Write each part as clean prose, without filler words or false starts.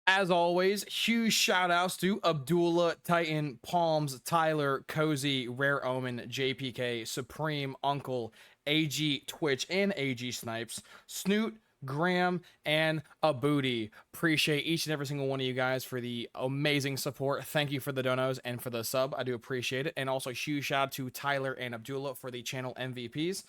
As always, huge shout outs to Abdullah, Titan, Palms, Tyler, Cozy, Rare Omen, JPK, Supreme, Uncle, AG, Twitch, and AG Snipes, Snoot, Graham, and Abudi. Appreciate each and every single one of you guys for the amazing support. Thank you for the donos and for the sub. I do appreciate it. And also, huge shout out to Tyler and Abdullah for the channel MVPs.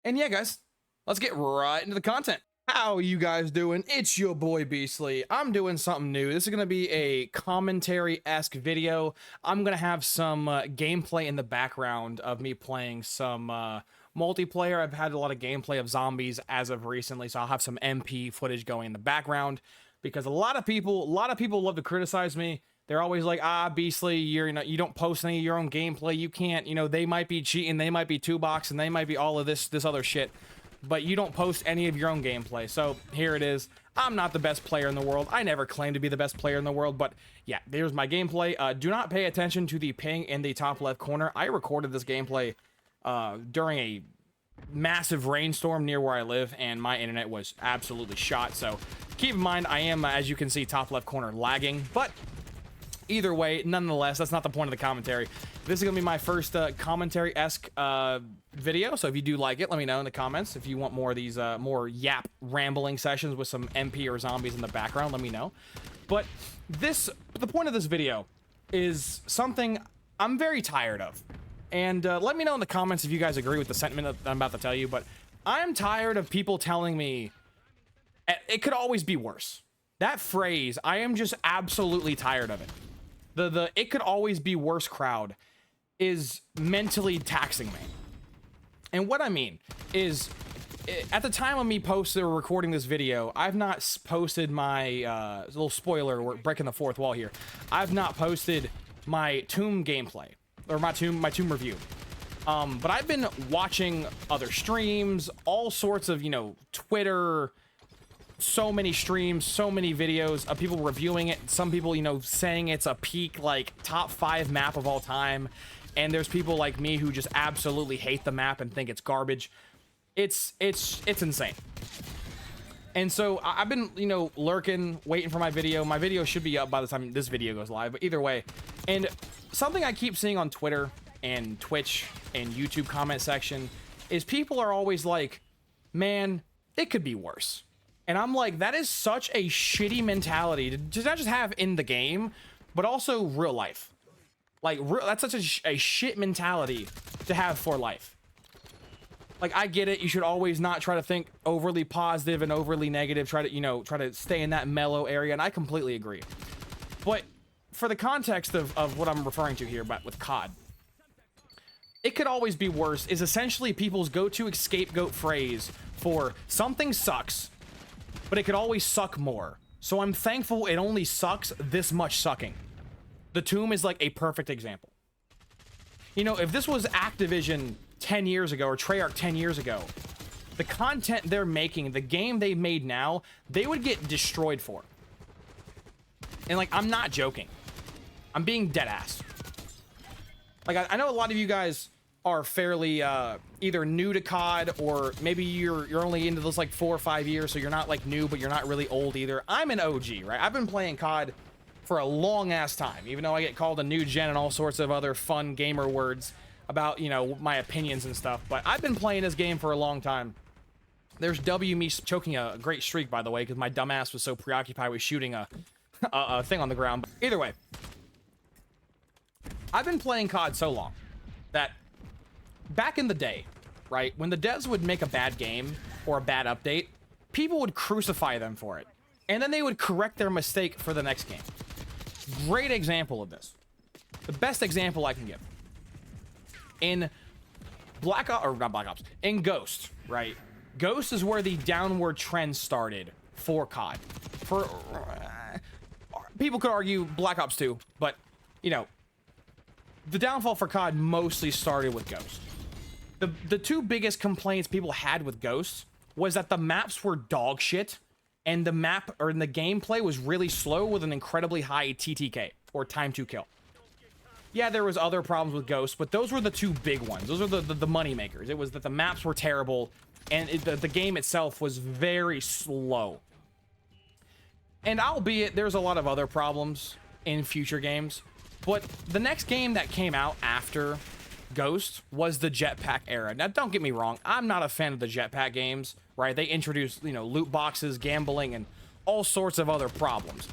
And yeah, guys, let's get right into the content. How you guys doing? It's your boy Beastly. I'm doing something new. This is going to be a commentary-esque video. I'm going to have some gameplay in the background of me playing some multiplayer. I've had a lot of gameplay of zombies as of recently, so I'll have some MP footage going in the background because a lot of people love to criticize me. They're always like, Beastly, you don't post any of your own gameplay. You can't, they might be cheating, they might be two-box, and they might be all of this other shit, but you don't post any of your own gameplay. So here it is. I'm not the best player in the world. I never claimed to be the best player in the world, but yeah, there's my gameplay. Do not pay attention to the ping in the top left corner. I recorded this gameplay during a massive rainstorm near where I live, and my internet was absolutely shot. So keep in mind, I am, as you can see, top left corner lagging, but either way, nonetheless, that's not the point of the commentary. This is gonna be my first commentary-esque video, so if you do like it, let me know in the comments. If you want more of these more yap rambling sessions with some MP or zombies in the background, let me know. But the point of this video is something I'm very tired of. And let me know in the comments if you guys agree with the sentiment that I'm about to tell you, but I'm tired of people telling me it could always be worse. That phrase, I am just absolutely tired of it. The it could always be worse crowd is mentally taxing me. And what I mean is, at the time of me posting or recording this video, I've not posted my little spoiler, we're breaking the fourth wall here. I've not posted my Tomb gameplay or my Tomb review. But I've been watching other streams, all sorts of, Twitter, so many streams, so many videos of people reviewing it. Some people, saying it's a peak, like, top 5 map of all time. And there's people like me who just absolutely hate the map and think it's garbage. It's insane. And so I've been, lurking, waiting for my video. My video should be up by the time this video goes live, but either way. And something I keep seeing on Twitter and Twitch and YouTube comment section is people are always like, man, it could be worse. And I'm like, that is such a shitty mentality to not just have in the game, but also real life. Like, that's such a shit mentality to have for life. Like, I get it. You should always not try to think overly positive and overly negative. Try to stay in that mellow area. And I completely agree. But for the context of what I'm referring to here, but with CoD, it could always be worse is essentially people's go-to scapegoat phrase for something sucks, but it could always suck more. So I'm thankful it only sucks this much sucking. The Tomb is like a perfect example. If this was Activision 10 years ago or Treyarch 10 years ago, the content they're making, the game they made now, they would get destroyed for. And like, I'm not joking. I'm being dead ass. Like, I know a lot of you guys are fairly either new to COD, or maybe you're only into this like 4 or 5 years, so you're not like new, but you're not really old either. I'm an OG, right? I've been playing COD for a long ass time, even though I get called a new gen and all sorts of other fun gamer words about, my opinions and stuff. But I've been playing this game for a long time. There's me choking a great streak, by the way, because my dumbass was so preoccupied with shooting a thing on the ground. But either way, I've been playing COD so long that back in the day, right, when the devs would make a bad game or a bad update, people would crucify them for it. And then they would correct their mistake for the next game. Great example of this. The best example I can give. In in Ghost, right? Ghost is where the downward trend started for COD. For people could argue Black Ops 2, but, the downfall for COD mostly started with Ghost. The two biggest complaints people had with Ghost was that the maps were dog shit, and the gameplay was really slow with an incredibly high TTK, or time to kill. Yeah, there was other problems with Ghost, but those were the two big ones. Those are the money makers. It was that the maps were terrible, and the game itself was very slow. And albeit there's a lot of other problems in future games, but the next game that came out after Ghost was the jetpack era. Now, don't get me wrong, I'm not a fan of the jetpack games, right? They introduced, you know, loot boxes, gambling, and all sorts of other problems.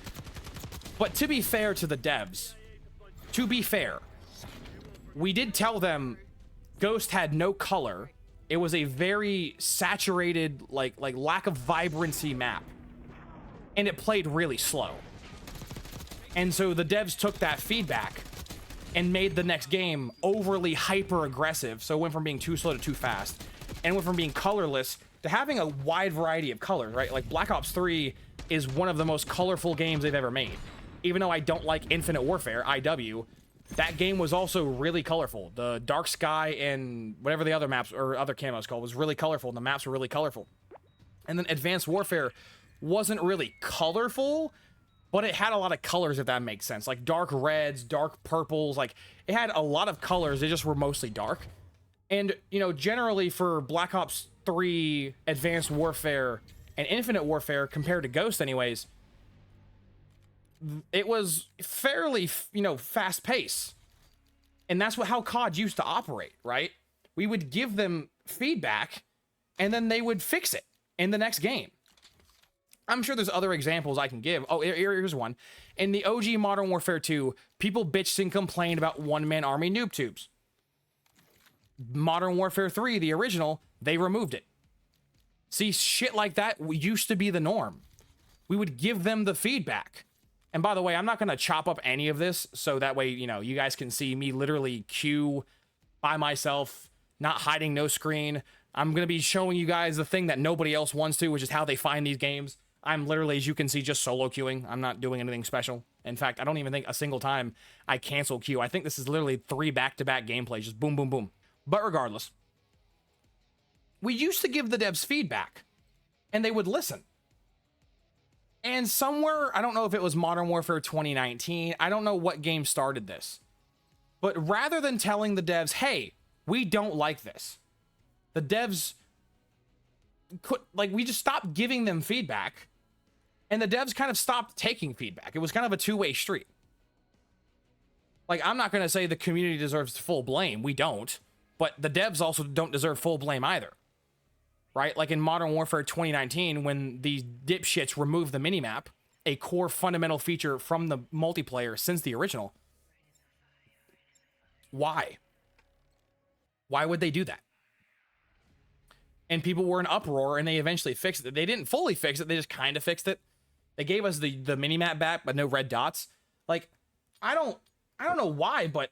But to be fair to the devs, to be fair, we did tell them Ghost had no color. It was a very saturated, like lack of vibrancy map. And it played really slow. And so the devs took that feedback and made the next game overly hyper aggressive. So it went from being too slow to too fast, and went from being colorless to having a wide variety of colors, right? Like Black Ops 3 is one of the most colorful games they've ever made. Even though I don't like Infinite Warfare, IW, that game was also really colorful. The dark sky and whatever the other maps or other camos called was really colorful, and the maps were really colorful. And then Advanced Warfare wasn't really colorful, but it had a lot of colors, if that makes sense. Like dark reds, dark purples, like it had a lot of colors. They just were mostly dark. And, you know, generally for Black Ops 3, Advanced Warfare, and Infinite Warfare, compared to Ghost anyways, it was fairly, you know, fast paced. And that's how COD used to operate, right? We would give them feedback and then they would fix it in the next game. I'm sure there's other examples I can give. Oh, here's one. In the OG Modern Warfare 2, people bitched and complained about one-man army noob tubes. Modern Warfare 3, the original, they removed it. See, shit like that used to be the norm. We would give them the feedback. And by the way, I'm not going to chop up any of this, so that way, you know, you guys can see me literally queue by myself, not hiding, no screen. I'm going to be showing you guys the thing that nobody else wants to, which is how they find these games. I'm literally, as you can see, just solo queuing. I'm not doing anything special. In fact, I don't even think a single time I cancel queue. I think this is literally 3 back-to-back gameplays, just boom, boom, boom. But regardless, we used to give the devs feedback, and they would listen. And somewhere, I don't know if it was Modern Warfare 2019, I don't know what game started this, but rather than telling the devs, hey, we don't like this, the devs could, like, we just stopped giving them feedback, and the devs kind of stopped taking feedback. It was kind of a two-way street. Like, I'm not going to say the community deserves full blame. We don't. But the devs also don't deserve full blame either. Right? Like in Modern Warfare 2019, when these dipshits removed the minimap, a core fundamental feature from the multiplayer since the original. Why? Why would they do that? And people were in uproar, and they eventually fixed it. They didn't fully fix it. They just kind of fixed it. They gave us the minimap back, but no red dots. Like, I don't know why, but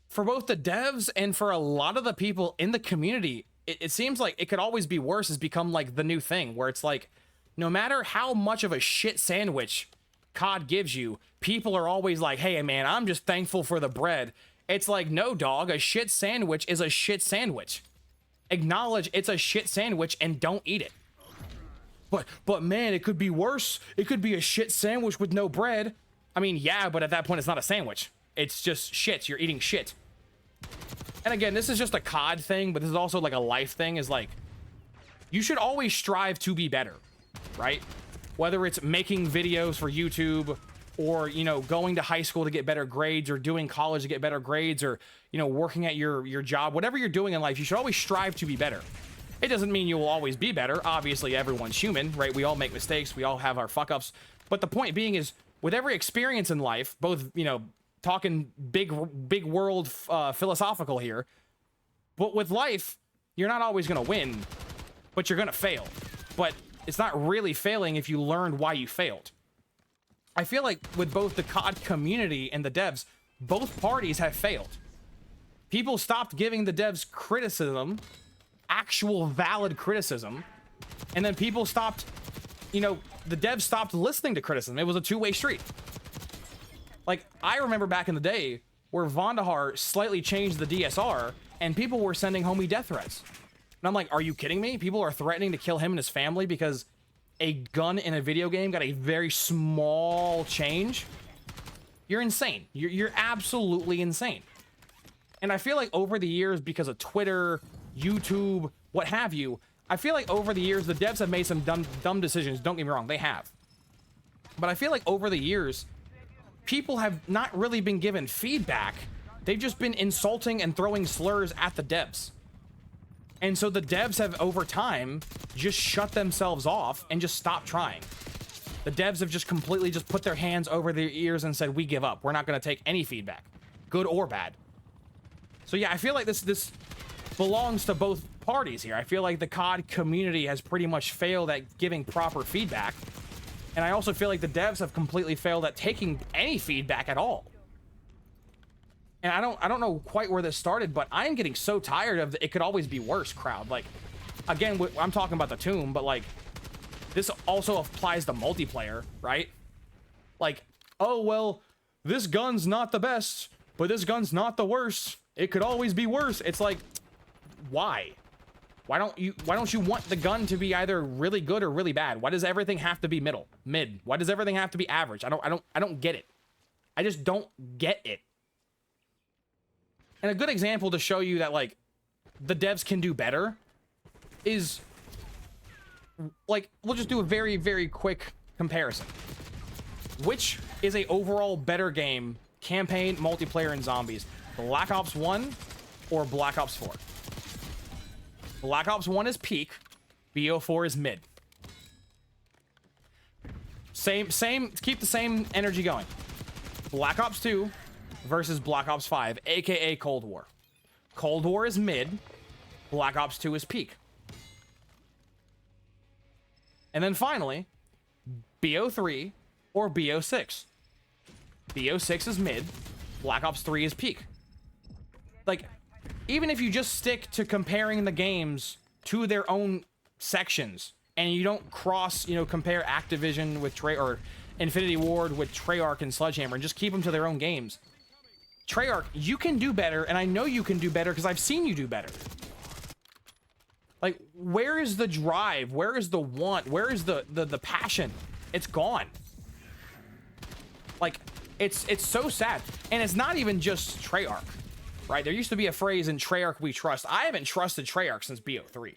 for both the devs and for a lot of the people in the community, it seems like it could always be worse. Has become like the new thing where it's like, no matter how much of a shit sandwich COD gives you, people are always like, hey man, I'm just thankful for the bread. It's like, no dog, a shit sandwich is a shit sandwich. Acknowledge it's a shit sandwich and don't eat it. But man, it could be worse. It could be a shit sandwich with no bread. I mean, yeah, but at that point it's not a sandwich. It's just shit. You're eating shit. And again, this is just a COD thing, but this is also like a life thing, is like, you should always strive to be better, right? Whether it's making videos for YouTube, or, you know, going to high school to get better grades, or doing college to get better grades, or, you know, working at your job, whatever you're doing in life, you should always strive to be better. It doesn't mean you will always be better. Obviously, everyone's human, right? We all make mistakes. We all have our fuck ups. But the point being is, with every experience in life, both, you know, talking big world philosophical here, but with life, you're not always going to win, but you're going to fail. But it's not really failing if you learned why you failed. I feel like with both the COD community and the devs, both parties have failed. People stopped giving the devs criticism, actual valid criticism, and then people stopped, you know, the devs stopped listening to criticism. It was a two-way street. Like, I remember back in the day where Vondahar slightly changed the DSR and people were sending homie death threats. And I'm like, are you kidding me? People are threatening to kill him and his family because a gun in a video game got a very small change? You're insane. You're absolutely insane. And I feel like over the years, because of Twitter, YouTube, what have you, I feel like over the years, the devs have made some dumb decisions. Don't get me wrong, they have. But I feel like over the years, people have not really been given feedback. They've just been insulting and throwing slurs at the devs. And so the devs have, over time, just shut themselves off and just stopped trying. The devs have just completely just put their hands over their ears and said, we give up. We're not going to take any feedback, good or bad. So yeah, I feel like this belongs to both parties here. I feel like the COD community has pretty much failed at giving proper feedback. And I also feel like the devs have completely failed at taking any feedback at all. And I don't know quite where this started, but I am getting so tired of the "it could always be worse" crowd. Like, again, I'm talking about the tomb, but like, this also applies to multiplayer, right? Like, oh, well, this gun's not the best, but this gun's not the worst. It could always be worse. It's like, why? Why don't you want the gun to be either really good or really bad? Why does everything have to be mid? Why does everything have to be average? I don't get it. I just don't get it. And a good example to show you that, like, the devs can do better is, like, we'll just do a very, very quick comparison. Which is a overall better game, campaign, multiplayer, and zombies? Black Ops 1 or Black Ops 4? Black Ops 1 is peak, BO4 is mid. Same, keep the same energy going. Black Ops 2 versus Black Ops 5, aka Cold War. Cold War is mid, Black Ops 2 is peak. And then finally, BO3 or BO6. BO6 is mid, Black Ops 3 is peak. Like, even if you just stick to comparing the games to their own sections, and you don't cross, you know, compare Activision with or Infinity Ward with Treyarch and Sledgehammer, and just keep them to their own games. Treyarch, you can do better, and I know you can do better because I've seen you do better. Like, where is the drive? Where is the want? Where is the passion? It's gone. Like, it's so sad. And it's not even just Treyarch, right? There used to be a phrase in Treyarch we trust. I haven't trusted Treyarch since BO3.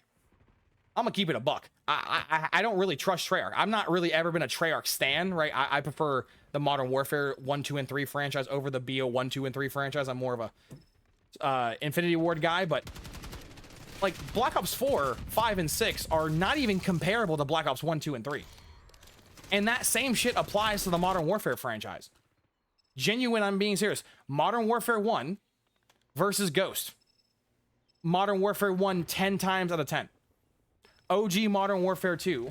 I'm gonna keep it a buck. I don't really trust Treyarch. I'm not really ever been a Treyarch stan, right? I prefer the Modern Warfare 1, 2, and 3 franchise over the BO 1, 2, and 3 franchise. I'm more of a Infinity Ward guy, but like Black Ops 4, 5, and 6 are not even comparable to Black Ops 1, 2, and 3. And that same shit applies to the Modern Warfare franchise. Genuine, I'm being serious. Modern Warfare 1 versus Ghost. Modern Warfare 1 10 times out of 10. OG Modern Warfare 2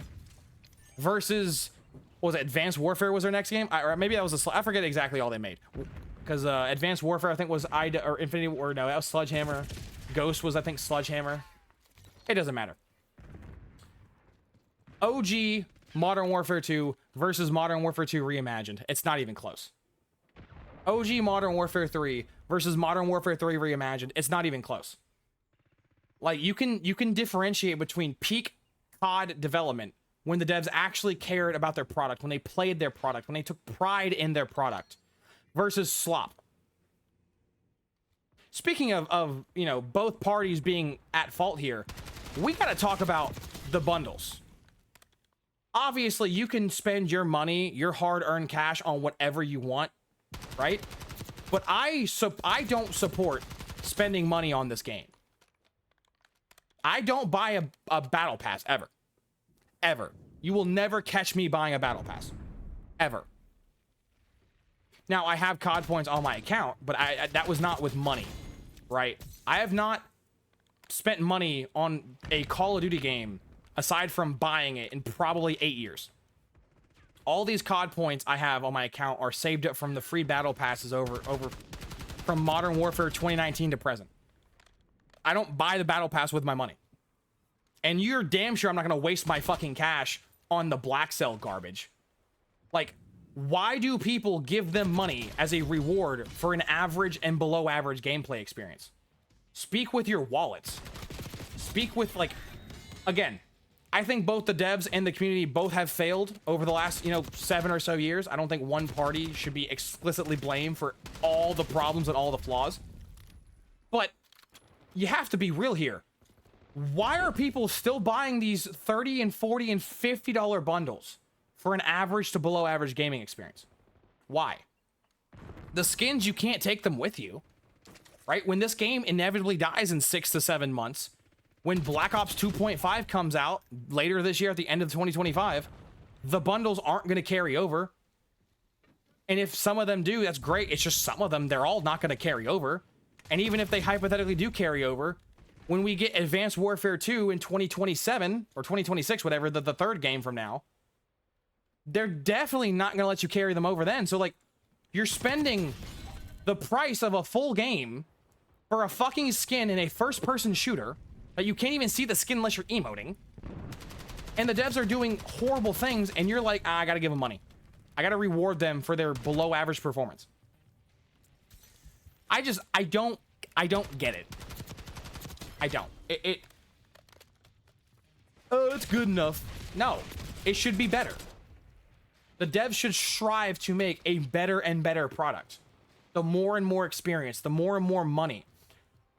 versus, what was it, Advanced Warfare was their next game? Or maybe that was I forget exactly all they made. Because Advanced Warfare, I think, was or Infinity, or no, that was Sledgehammer. Ghost was, I think, Sledgehammer. It doesn't matter. OG Modern Warfare 2 versus Modern Warfare 2 Reimagined. It's not even close. OG Modern Warfare 3 versus Modern Warfare 3 Reimagined. It's not even close. Like, you can differentiate between peak COD development when the devs actually cared about their product, when they played their product, when they took pride in their product, versus slop. Speaking of you know, both parties being at fault here, we gotta talk about the bundles. Obviously, you can spend your money, your hard-earned cash on whatever you want, right? But I don't support spending money on this game. I don't buy a battle pass, ever. Ever. You will never catch me buying a battle pass. Ever. Now, I have COD points on my account, but that was not with money, right? I have not spent money on a Call of Duty game, aside from buying it, in probably 8 years. All these COD points I have on my account are saved up from the free battle passes over from Modern Warfare 2019 to present. I don't buy the battle pass with my money. And you're damn sure I'm not going to waste my fucking cash on the black cell garbage. Like, why do people give them money as a reward for an average and below average gameplay experience? Speak with your wallets. Speak with, like, again, I think both the devs and the community both have failed over the last, 7 or so years. I don't think one party should be explicitly blamed for all the problems and all the flaws. But you have to be real here. Why are people still buying these $30 and $40 and $50 bundles for an average to below average gaming experience. Why? The skins, you can't take them with you, right? When this game inevitably dies in 6 to 7 months, when Black Ops 2.5 comes out later this year at the end of 2025, the bundles aren't going to carry over. And if some of them do, that's great. It's just some of them, they're all not going to carry over. And even if they hypothetically do carry over, when we get Advanced Warfare 2 in 2027 or 2026, whatever, the third game from now, they're definitely not going to let you carry them over then. So, like, you're spending the price of a full game for a fucking skin in a first-person shooter that you can't even see the skin unless you're emoting. And the devs are doing horrible things, and you're like, I gotta give them money. I gotta reward them for their below-average performance. I don't get it. I don't. Oh, it's good enough. No, it should be better. The devs should strive to make a better and better product. The more and more experience, the more and more money.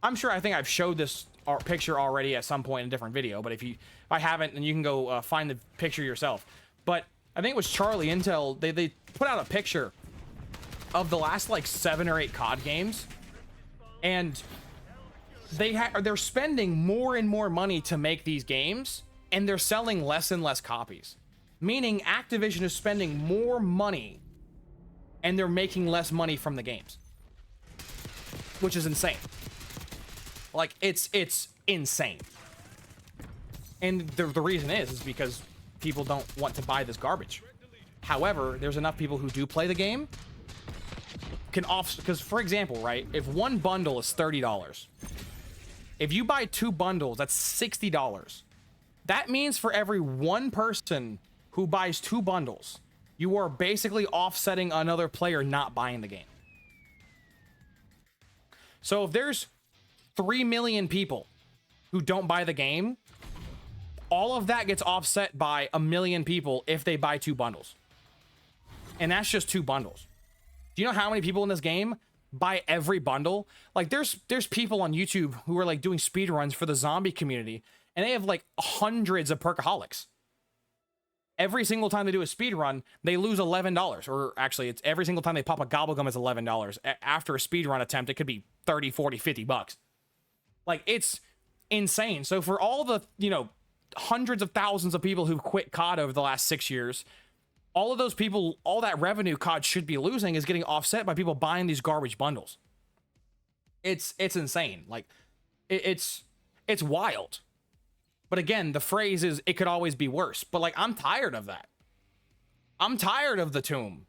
I'm sure I think I've showed this picture already at some point in a different video, but if I haven't, then you can go find the picture yourself. But I think it was Charlie Intel, they put out a picture of the last like 7 or 8 CoD games, and they're spending more and more money to make these games, and they're selling less and less copies. Meaning Activision is spending more money and they're making less money from the games, which is insane. Like, it's insane. And the reason is because people don't want to buy this garbage. However, there's enough people who do play the game because, for example, right, if one bundle is $30, if you buy 2 bundles, that's $60. That means for every one person who buys 2 bundles, you are basically offsetting another player not buying the game. So if there's 3 million people who don't buy the game, all of that gets offset by 1 million people if they buy 2 bundles. And that's just 2 bundles. Do you know how many people in this game buy every bundle? Like, there's people on YouTube who are like doing speed runs for the zombie community, and they have like hundreds of perkaholics. Every single time they do a speed run, they lose $11. Or actually, it's every single time they pop a gobblegum is $11. After a speed run attempt, it could be 30, 40, 50 bucks. Like, it's insane. So for all the, hundreds of thousands of people who've quit COD over the last 6 years, all of those people, all that revenue COD should be losing is getting offset by people buying these garbage bundles. It's insane. Like, it's wild. But again, the phrase is, it could always be worse. But, like, I'm tired of that. I'm tired of the Tomb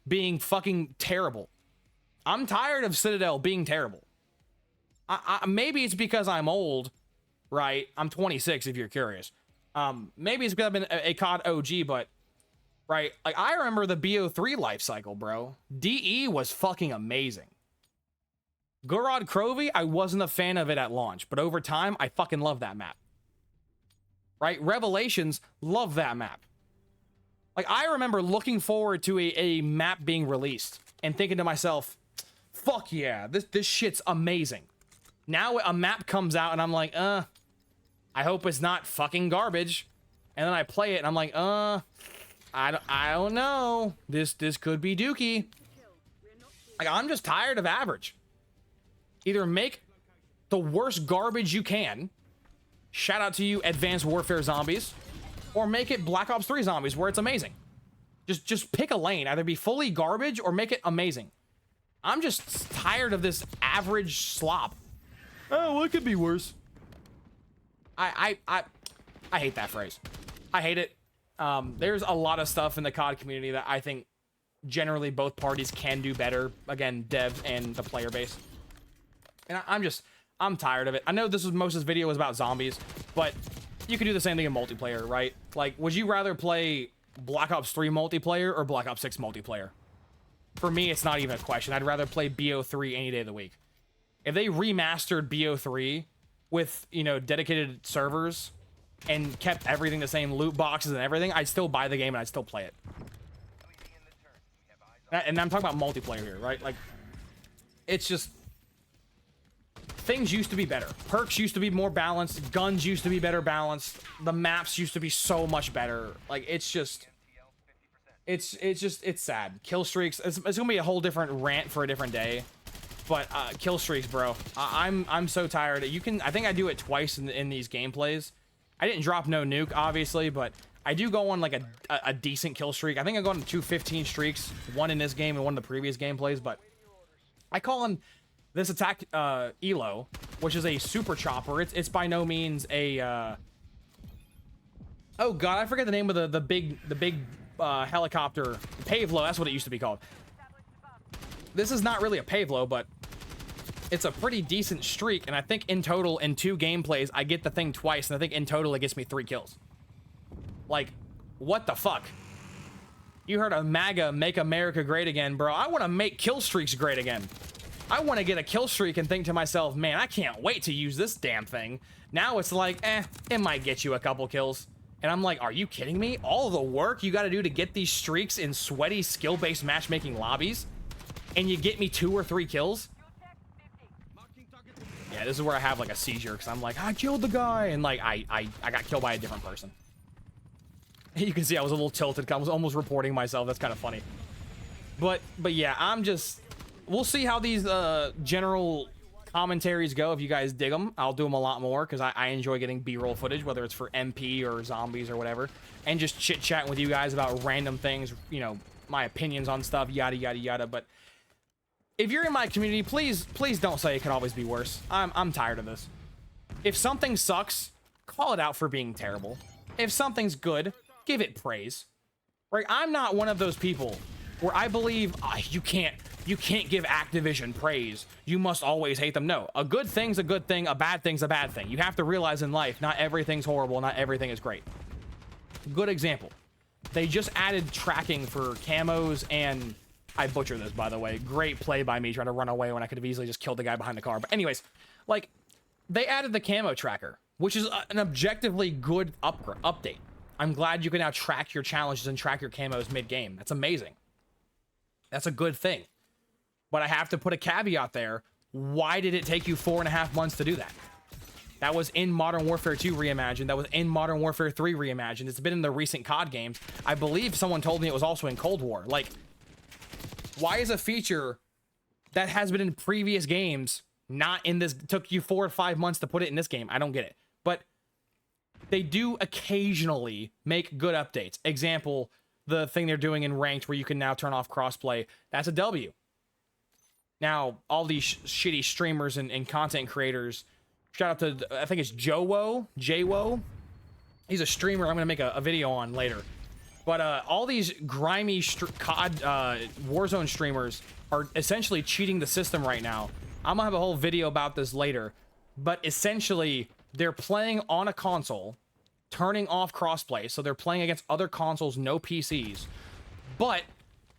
being fucking terrible. I'm tired of Citadel being terrible. Maybe it's because I'm old, right? I'm 26, if you're curious. Maybe it's because I've been a COD OG, but, right? Like, I remember the BO3 life cycle, bro. DE was fucking amazing. Gorod Krovi, I wasn't a fan of it at launch, but over time, I fucking love that map. Right? Revelations, love that map. Like, I remember looking forward to a map being released and thinking to myself, fuck yeah, this shit's amazing. Now a map comes out and I'm like, I hope it's not fucking garbage. And then I play it and I'm like, I don't know. This could be dookie. Like, I'm just tired of average. Either make the worst garbage you can. Shout out to you, Advanced Warfare Zombies. Or make it Black Ops 3 Zombies, where it's amazing. Just pick a lane. Either be fully garbage or make it amazing. I'm just tired of this average slop. Oh, well, it could be worse. I hate that phrase. I hate it. There's a lot of stuff in the COD community that I think generally both parties can do better. Again, devs and the player base. And I'm tired of it. I know most of this video was about zombies, but you can do the same thing in multiplayer, right? Like, would you rather play Black Ops 3 multiplayer or Black Ops 6 multiplayer? For me, it's not even a question. I'd rather play BO3 any day of the week. If they remastered BO3 with, dedicated servers and kept everything the same, loot boxes and everything, I'd still buy the game and I'd still play it. And I'm talking about multiplayer here, right? Like, it's just... Things used to be better. Perks used to be more balanced. Guns used to be better balanced. The maps used to be so much better. Like, it's just... It's sad. Kill streaks. It's gonna be a whole different rant for a different day. But kill streaks, bro. I'm so tired. I think I do it twice in these gameplays. I didn't drop no nuke, obviously, but I do go on like a decent kill streak. I think I go on 2 15 streaks, one in this game and one in the previous gameplays. But I call on this attack Elo, which is a super chopper. It's by no means a oh god, I forget the name of the big helicopter. Pavelo, that's what it used to be called. This is not really a Pavelo, but it's a pretty decent streak, and I think in total, in 2 gameplays, I get the thing twice, and I think in total it gets me 3 kills. Like, what the fuck? You heard of MAGA, Make America Great Again, bro. I want to make kill streaks great again. I want to get a kill streak and think to myself, man, I can't wait to use this damn thing. Now it's like, it might get you a couple kills. And I'm like, are you kidding me? All the work you got to do to get these streaks in sweaty, skill-based matchmaking lobbies, and you get me 2 or 3 kills? Yeah, this is where I have like a seizure, because I'm like, I killed the guy, and like I got killed by a different person. You can see I was a little tilted. I was almost reporting myself. That's kind of funny. But yeah, we'll see how these general commentaries go. If you guys dig them, I'll do them a lot more, because I enjoy getting B-roll footage, whether it's for MP or zombies or whatever, and just chit-chatting with you guys about random things, you know, my opinions on stuff, yada yada yada. But if you're in my community, please don't say it can always be worse. I'm tired of this. If something sucks, call it out for being terrible. If something's good, give it praise. Right? I'm not one of those people where I believe you can't give Activision praise. You must always hate them. No, a good thing's a good thing, a bad thing's a bad thing. You have to realize in life, not everything's horrible, not everything is great. Good example. They just added tracking for camos, and I butcher this, by the way. Great play by me trying to run away when I could have easily just killed the guy behind the car. But anyways, like, they added the camo tracker, which is an objectively good update. I'm glad you can now track your challenges and track your camos mid-game. That's amazing. That's a good thing. But I have to put a caveat there. Why did it take you 4.5 months to do that? That was in Modern Warfare 2 Reimagined. That was in Modern Warfare 3 Reimagined. It's been in the recent CoD games. I believe someone told me it was also in Cold War. Like, why is a feature that has been in previous games not in this, took you 4 or 5 months to put it in this game? I don't get it. But they do occasionally make good updates. Example, the thing they're doing in Ranked where you can now turn off crossplay. That's a W. Now, all these shitty streamers and content creators, shout out to, I think it's J-Wo. He's a streamer I'm going to make a video on later. But all these grimy COD Warzone streamers are essentially cheating the system right now. I'm going to have a whole video about this later. But essentially, they're playing on a console, turning off crossplay. So they're playing against other consoles, no PCs. But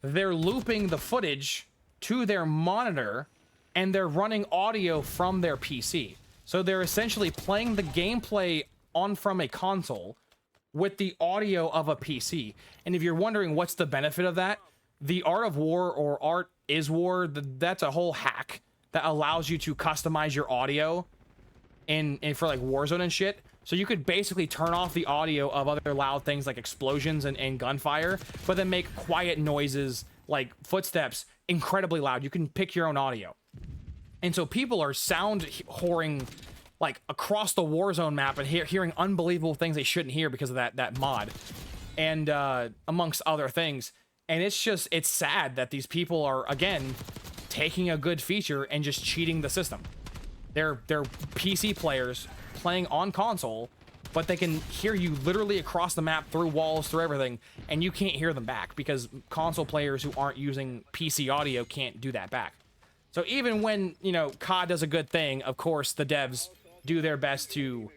they're looping the footage to their monitor, and they're running audio from their PC. So they're essentially playing the gameplay on from a console with the audio of a PC. And if you're wondering what's the benefit of that, the Art of War, or Art is War, that's a whole hack that allows you to customize your audio in for like Warzone and shit. So you could basically turn off the audio of other loud things like explosions and gunfire, but then make quiet noises like footsteps incredibly loud. You can pick your own audio. And so people are sound whoring like across the Warzone map and hearing unbelievable things they shouldn't hear because of that mod, and amongst other things. And it's sad that these people are, again, taking a good feature and just cheating the system. They're PC players playing on console, but they can hear you literally across the map, through walls, through everything, and you can't hear them back because console players who aren't using PC audio can't do that back. So even when, you know, COD does a good thing, of course, the devs do their best to,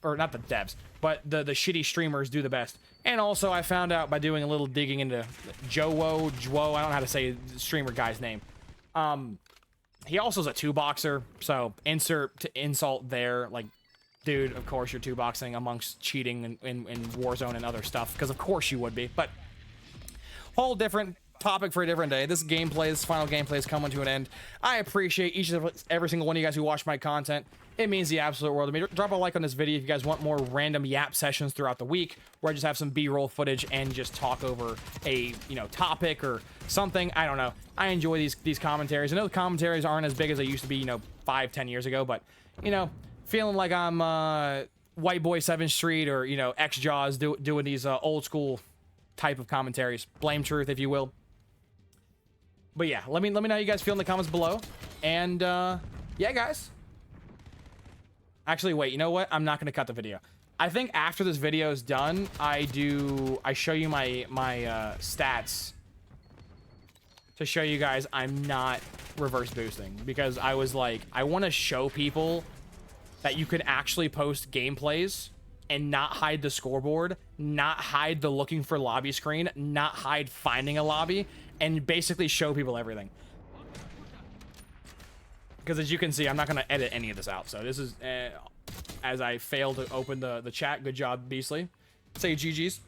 or not the devs, but the shitty streamers do the best. And also, I found out by doing a little digging into Jowo, I don't know how to say the streamer guy's name. He also is a 2-boxer, so insert to insult there. Like, dude, of course you're 2-boxing amongst cheating in Warzone and other stuff, because of course you would be. But whole different topic for a different day. This gameplay, this final gameplay is coming to an end. I appreciate every single one of you guys who watch my content. It means the absolute world to me. Drop a like on this video if you guys want more random yap sessions throughout the week, where I just have some B-roll footage and just talk over a, you know, topic or something. I don't know. I enjoy these commentaries. I know the commentaries aren't as big as they used to be, you know, 5-10 years ago, but, you know, feeling like I'm White Boy 7th Street or, you know, X-Jaws doing these old school type of commentaries. Blame Truth, if you will. But yeah, let me know how you guys feel in the comments below. And yeah, guys. Actually, wait, you know what? I'm not going to cut the video. I think after this video is done, I show you my stats to show you guys I'm not reverse boosting, because I was like, I want to show people that you can actually post gameplays and not hide the scoreboard, not hide the looking for lobby screen, not hide finding a lobby, and basically show people everything. Because as you can see, I'm not going to edit any of this out. So this is, as I fail to open the chat. Good job, Beastly. Say GG's.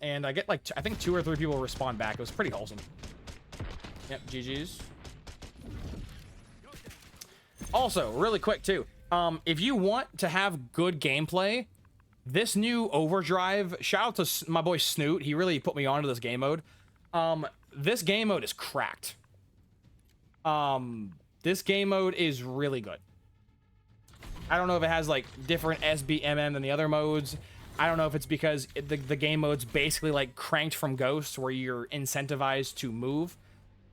And I get like, I think 2 or 3 people respond back. It was pretty wholesome. Yep, GG's. Also, really quick too. If you want to have good gameplay, this new Overdrive, shout out to my boy Snoot. He really put me onto this game mode. This game mode is cracked. This game mode is really good. I don't know if it has like different SBMM than the other modes. I don't know if it's because the game mode's basically like cranked from Ghost, where you're incentivized to move.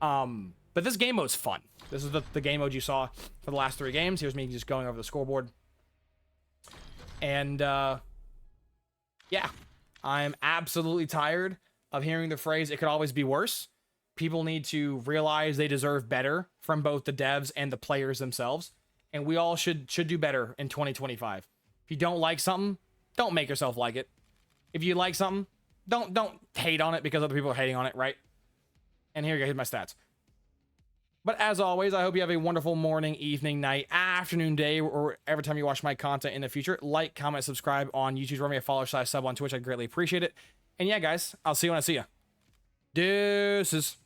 But this game mode's fun. This is the game mode you saw for the last 3 games. Here's me just going over the scoreboard. And yeah, I'm absolutely tired of hearing the phrase, it could always be worse. People need to realize they deserve better from both the devs and the players themselves. And we all should do better in 2025. If you don't like something, don't make yourself like it. If you like something, don't hate on it because other people are hating on it, right? And here you go, here's my stats. But as always, I hope you have a wonderful morning, evening, night, afternoon, day, or every time you watch my content in the future. Like, comment, subscribe on YouTube. Run me a follow/sub on Twitch. I'd greatly appreciate it. And yeah, guys, I'll see you when I see you. Deuces.